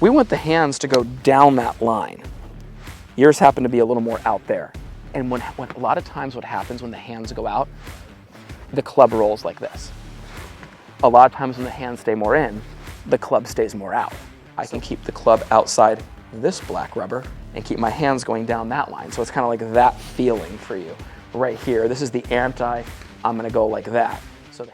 We want the hands to go down that line. Yours happen to be a little more out there. And when a lot of times what happens when the hands go out, the club rolls like this. A lot of times when the hands stay more in, the club stays more out. I can keep the club outside this black rubber and keep my hands going down that line. So it's kind of like that feeling for you right here. This is the anti, I'm gonna go like that. So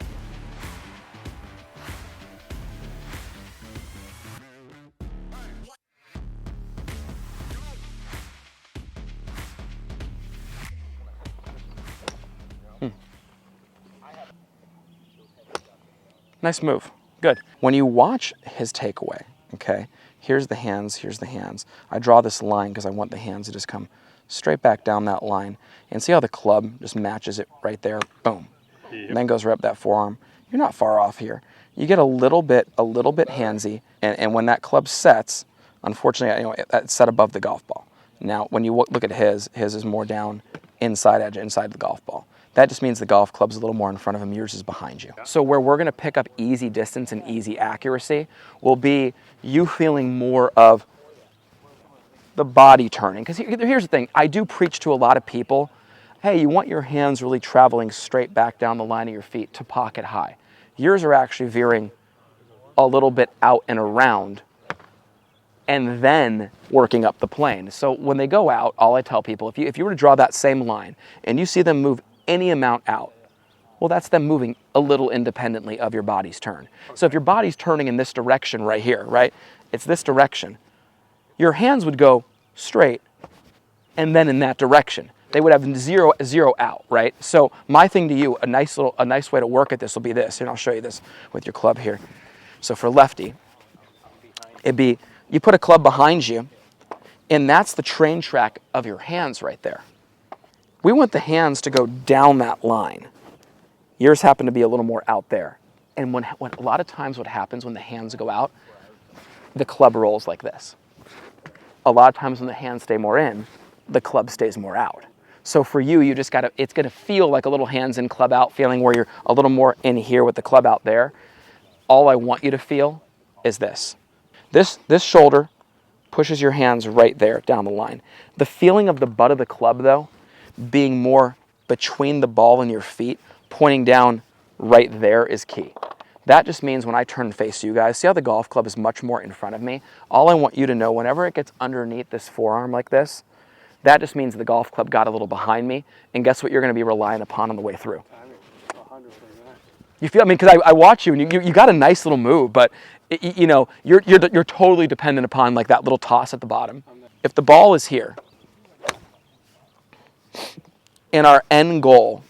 nice move, good. When you watch his takeaway, okay, here's the hands, here's the hands. I draw this line because I want the hands to just come straight back down that line. And see how the club just matches it right there, boom. Yep. And then goes right up that forearm. You're not far off here. You get a little bit handsy, and when that club sets, unfortunately, it's set above the golf ball. Now, when you look at his is more down inside edge, inside the golf ball. That just means the golf club's a little more in front of him, yours is behind you. So where we're gonna pick up easy distance and easy accuracy will be you feeling more of the body turning. Because here's the thing, I do preach to a lot of people, hey, you want your hands really traveling straight back down the line of your feet to pocket high. Yours are actually veering a little bit out and around and then working up the plane. So when they go out, all I tell people, if you were to draw that same line and you see them move any amount out, well, that's them moving a little independently of your body's turn. So if your body's turning in this direction right here, right? It's this direction. Your hands would go straight and then in that direction. They would have zero out, right? So my thing to you, a nice way to work at this will be this, and I'll show you this with your club here. So for lefty, it'd be, you put a club behind you, and that's the train track of your hands right there. We want the hands to go down that line. Yours happen to be a little more out there. And when a lot of times what happens when the hands go out, the club rolls like this. A lot of times when the hands stay more in, the club stays more out. So for you, you just gotta, it's gonna feel like a little hands in, club out feeling where you're a little more in here with the club out there. All I want you to feel is this. This shoulder pushes your hands right there down the line. The feeling of the butt of the club though, being more between the ball and your feet, pointing down right there is key. That just means when I turn and face you guys, see how the golf club is much more in front of me? All I want you to know, whenever it gets underneath this forearm like this, that just means the golf club got a little behind me, and guess what you're gonna be relying upon on the way through? 100%. You feel, I mean, because I watch you, and you got a nice little move, but you're totally dependent upon like that little toss at the bottom. If the ball is here, and our end goal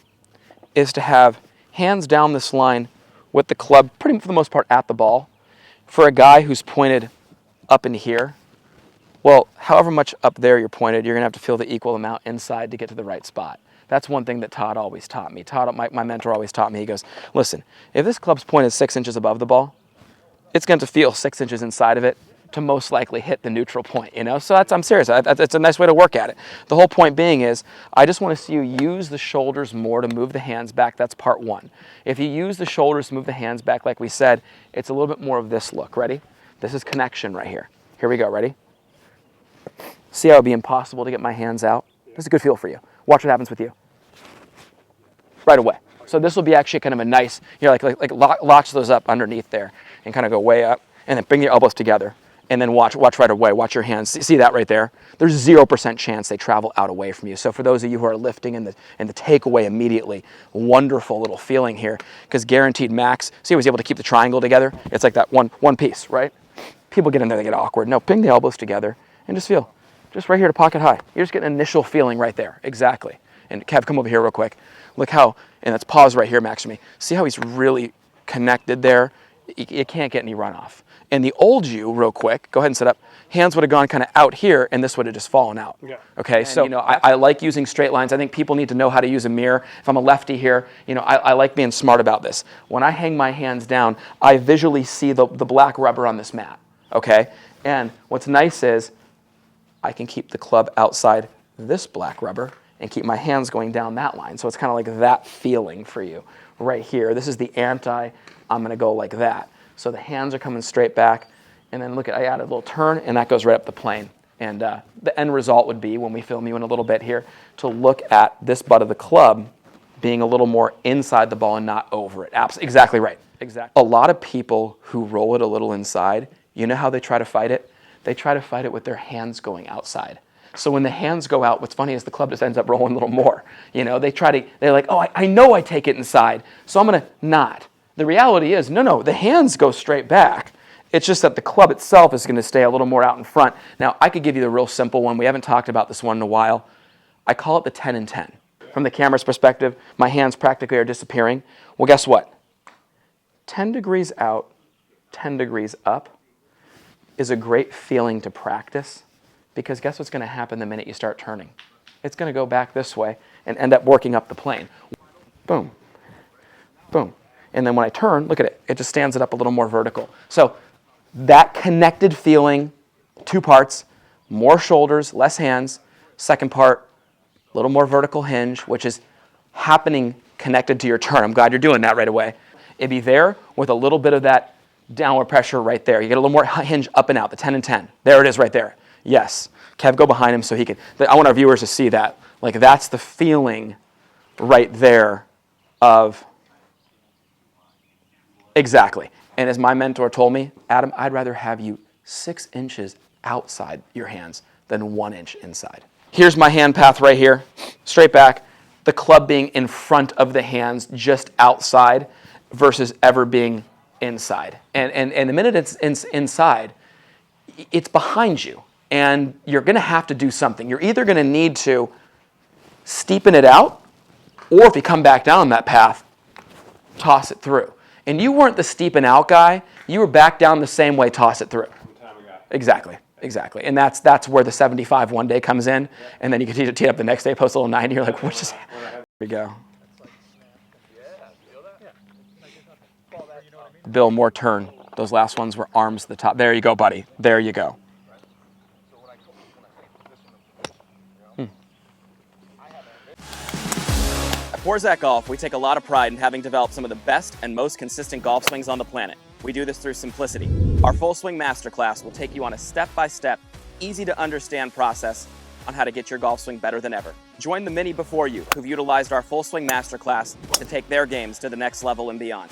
is to have hands down this line with the club, pretty for the most part at the ball, for a guy who's pointed up into here, well, however much up there you're pointed, you're gonna have to feel the equal amount inside to get to the right spot. That's one thing that Todd always taught me. Todd, my mentor, always taught me, he goes, listen, if this club's pointed 6 inches above the ball, it's going to feel 6 inches inside of it to most likely hit the neutral point, So that's, I'm serious, it's a nice way to work at it. The whole point being is, I just want to see you use the shoulders more to move the hands back. That's part one. If you use the shoulders to move the hands back, like we said, it's a little bit more of this look. Ready? This is connection right here. Here we go, ready? See how it'd be impossible to get my hands out? This is a good feel for you. Watch what happens with you. Right away. So this will be actually kind of a nice, latch those up underneath there and kind of go way up and then bring your elbows together and then watch right away. Watch your hands. See that right there? There's 0% chance they travel out away from you. So for those of you who are lifting and the takeaway immediately, wonderful little feeling here because guaranteed max. See, I was able to keep the triangle together. It's like that one piece, right? People get in there, they get awkward. No, bring the elbows together and just feel. Just right here to pocket high. You're just getting an initial feeling right there. Exactly. And Kev, come over here real quick. Look how, and let's pause right here, Max, for me. See how he's really connected there? You can't get any runoff. And the old you, real quick, go ahead and sit up. Hands would have gone kind of out here, and this would have just fallen out. Yeah. Okay, and, so I like using straight lines. I think people need to know how to use a mirror. If I'm a lefty here, I like being smart about this. When I hang my hands down, I visually see the black rubber on this mat, okay? And what's nice is I can keep the club outside this black rubber and keep my hands going down that line. So it's kind of like that feeling for you right here. This is the anti, I'm gonna go like that. So the hands are coming straight back. And then look at, I added a little turn, and that goes right up the plane. And the end result would be, when we film you in a little bit here, to look at this butt of the club being a little more inside the ball and not over it. Exactly right. Exactly. A lot of people who roll it a little inside, you know how they try to fight it? They try to fight it with their hands going outside. So when the hands go out, what's funny is the club just ends up rolling a little more. You know, they're like, oh, I know I take it inside, so I'm going to not. The reality is, no, the hands go straight back. It's just that the club itself is going to stay a little more out in front. Now, I could give you the real simple one. We haven't talked about this one in a while. I call it the 10 and 10. From the camera's perspective, my hands practically are disappearing. Well, guess what? 10 degrees out, 10 degrees up is a great feeling to practice, because guess what's going to happen the minute you start turning? It's going to go back this way and end up working up the plane. Boom, boom. And then when I turn, look at it. It just stands it up a little more vertical. So that connected feeling, two parts, more shoulders, less hands. Second part, a little more vertical hinge, which is happening connected to your turn. I'm glad you're doing that right away. It'd be there with a little bit of that downward pressure right there. You get a little more hinge up and out, the 10 and 10. There it is right there. Yes. Kev, go behind him so he can. I want our viewers to see that. Like, that's the feeling right there of exactly. And as my mentor told me, Adam, I'd rather have you 6 inches outside your hands than 1 inch inside. Here's my hand path right here, straight back. The club being in front of the hands, just outside, versus ever being inside. And the minute it's inside, it's behind you. And you're going to have to do something. You're either going to need to steepen it out, or if you come back down that path, toss it through. And you weren't the steepen out guy. You were back down the same way, toss it through. Exactly. And that's where the 75 one day comes in. And then you can tee it up the next day, post a little 90. You're like, what just happened? Here we go. Bill, more turn. Those last ones were arms to the top. There you go, buddy. There you go. At Forzak Golf, we take a lot of pride in having developed some of the best and most consistent golf swings on the planet. We do this through simplicity. Our Full Swing Masterclass will take you on a step-by-step, easy-to-understand process on how to get your golf swing better than ever. Join the many before you who've utilized our Full Swing Masterclass to take their games to the next level and beyond.